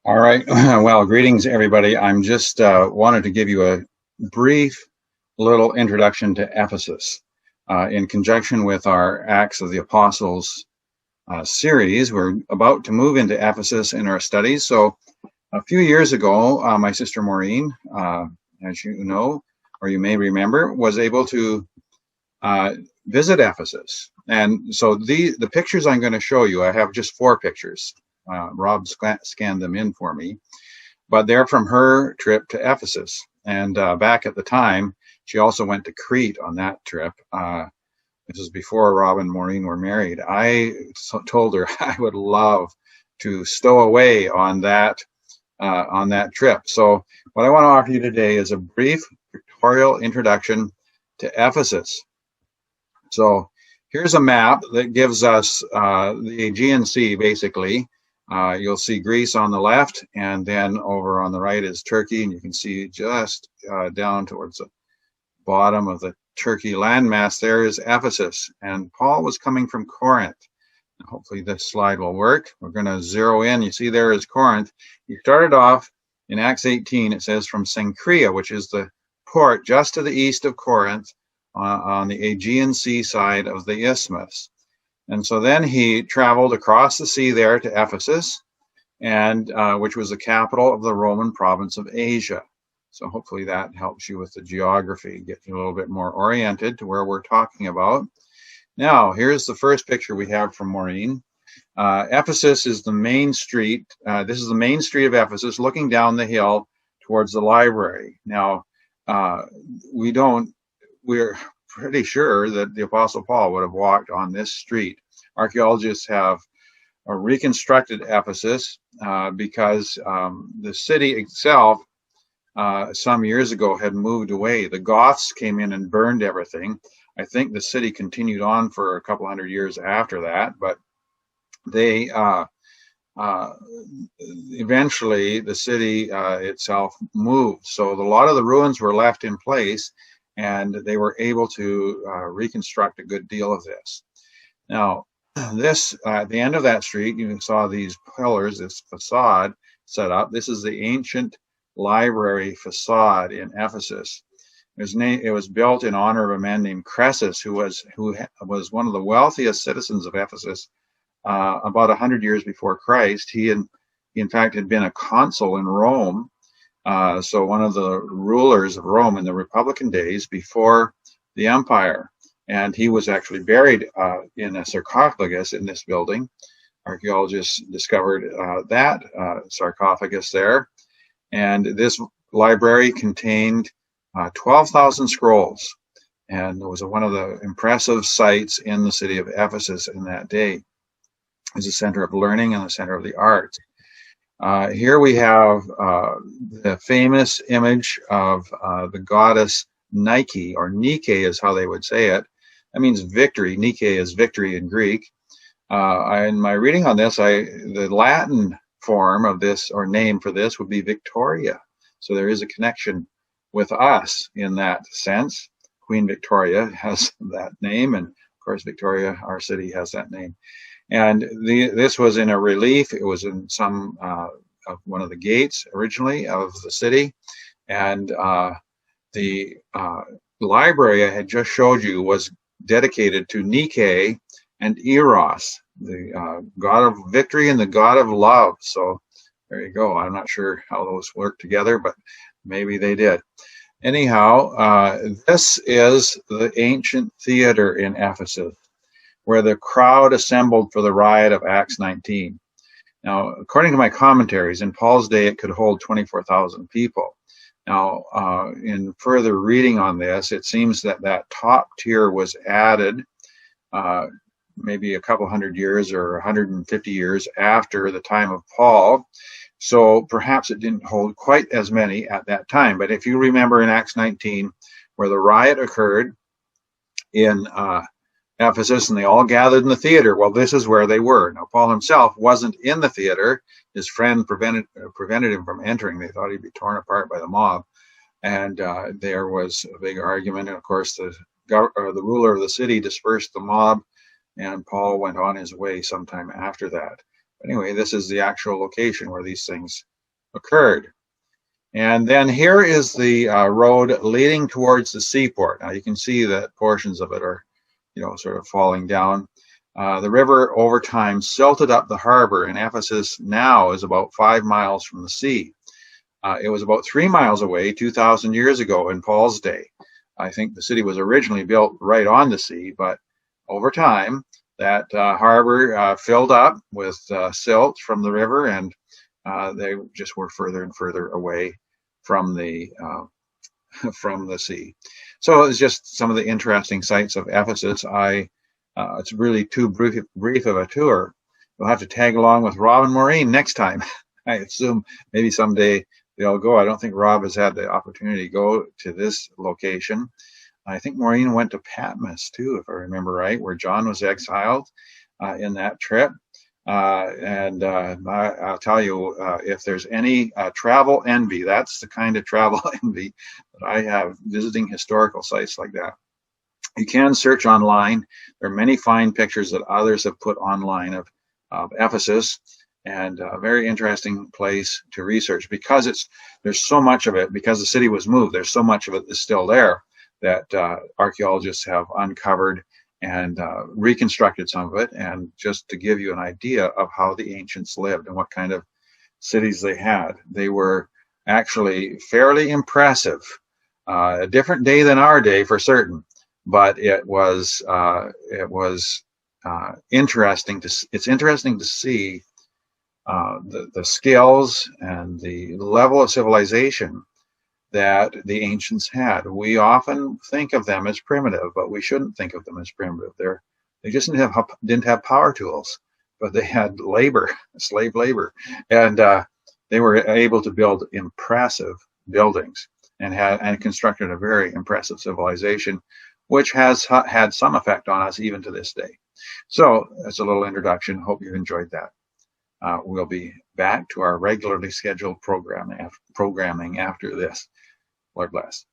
All right. Well, greetings, everybody. I'm just wanted to give you a brief little introduction to Ephesus in conjunction with our Acts of the Apostles series. We're about to move into Ephesus in our studies. So, a few years ago, my sister Maureen, as you know, or you may remember, was able to uh, visit Ephesus. And so the pictures I'm going to show you, I have just four pictures. Rob scanned them in for me, but they're from her trip to Ephesus. And back at the time, she also went to Crete on that trip. This was before Rob and Maureen were married. I told her I would love to stow away on that trip. So what I want to offer you today is a brief pictorial introduction to Ephesus. So here's a map that gives us the Aegean Sea, basically. You'll see Greece on the left, and then over on the right is Turkey, and you can see just down towards the bottom of the Turkey landmass there is Ephesus. And Paul was coming from Corinth. Hopefully this slide will work. We're going to zero in. You see there is Corinth. He started off in Acts 18, it says from Cenchrea, which is the port just to the east of Corinth on the Aegean Sea side of the isthmus. And so then he traveled across the sea there to Ephesus, and which was the capital of the Roman province of Asia. So hopefully that helps you with the geography, get you a little bit more oriented to where we're talking about. Now, here's the first picture we have from Maureen. Ephesus is the main street. This is the main street of Ephesus, looking down the hill towards the library. Now, we're pretty sure that the Apostle Paul would have walked on this street. Archaeologists have reconstructed Ephesus because the city itself some years ago had moved away. The Goths came in and burned everything. I think the city continued on for a couple hundred years after that, but they eventually the city itself moved. So a lot of the ruins were left in place, and they were able to reconstruct a good deal of this. Now, this at the end of that street, you saw these pillars, this facade set up. This is the ancient library facade in Ephesus. It was built in honor of a man named Croesus, who was one of the wealthiest citizens of Ephesus about 100 years before Christ. He in fact had been a consul in Rome, so one of the rulers of Rome in the Republican days before the empire. And he was actually buried in a sarcophagus in this building. Archaeologists discovered that sarcophagus there. And this library contained 12,000 scrolls. And it was one of the impressive sites in the city of Ephesus in that day. It was a center of learning and a center of the arts. Here we have the famous image of the goddess Nike, or Nike is how they would say it. That means victory. Nike is victory in Greek. In my reading on this, the Latin form of this, or name for this, would be Victoria. So there is a connection with us in that sense. Queen Victoria has that name, and of course Victoria, our city, has that name. And this was in a relief. It was in some of one of the gates originally of the city, and the library I had just showed you was dedicated to Nike and Eros, the god of victory and the god of love. So there you go. I'm not sure how those work together, but maybe they did. Anyhow, this is the ancient theater in Ephesus, where the crowd assembled for the riot of Acts 19. Now, according to my commentaries, in Paul's day, it could hold 24,000 people. Now, in further reading on this, it seems that top tier was added maybe a couple hundred years or 150 years after the time of Paul. So perhaps it didn't hold quite as many at that time. But if you remember in Acts 19, where the riot occurred in Ephesus, and they all gathered in the theater, well, this is where they were. Now, Paul himself wasn't in the theater. His friend prevented him from entering. They thought he'd be torn apart by the mob. And there was a big argument. And of course, the ruler of the city dispersed the mob, and Paul went on his way sometime after that. Anyway, this is the actual location where these things occurred. And then here is the road leading towards the seaport. Now you can see that portions of it are, sort of falling down. The river over time silted up the harbor, and Ephesus now is about 5 miles from the sea. It was about 3 miles away 2,000 years ago in Paul's day. I think the city was originally built right on the sea, but over time that harbor filled up with silt from the river, and they just were further and further away from the from the sea. So it's just some of the interesting sights of Ephesus. It's really too brief of a tour. You'll have to tag along with Rob and Maureen next time. I assume maybe someday they'll go. I don't think Rob has had the opportunity to go to this location. I think Maureen went to Patmos too, if I remember right, where John was exiled in that trip. I'll tell you, if there's any travel envy, that's the kind of travel envy that I have visiting historical sites like that. You can search online. There are many fine pictures that others have put online of Ephesus, and a very interesting place to research because there's so much of it, because the city was moved, there's so much of it that's still there that archaeologists have uncovered and reconstructed some of it. And just to give you an idea of how the ancients lived and what kind of cities they had, they were actually fairly impressive. A different day than our day for certain, but it was interesting to see the skills and the level of civilization that the ancients had. We often think of them as primitive, but we shouldn't think of them as primitive. They just didn't have power tools, but they had labor, slave labor, and they were able to build impressive buildings and constructed a very impressive civilization, which has had some effect on us even to this day. So that's a little introduction. Hope you enjoyed that. We'll be back to our regularly scheduled programming after this. Lord bless.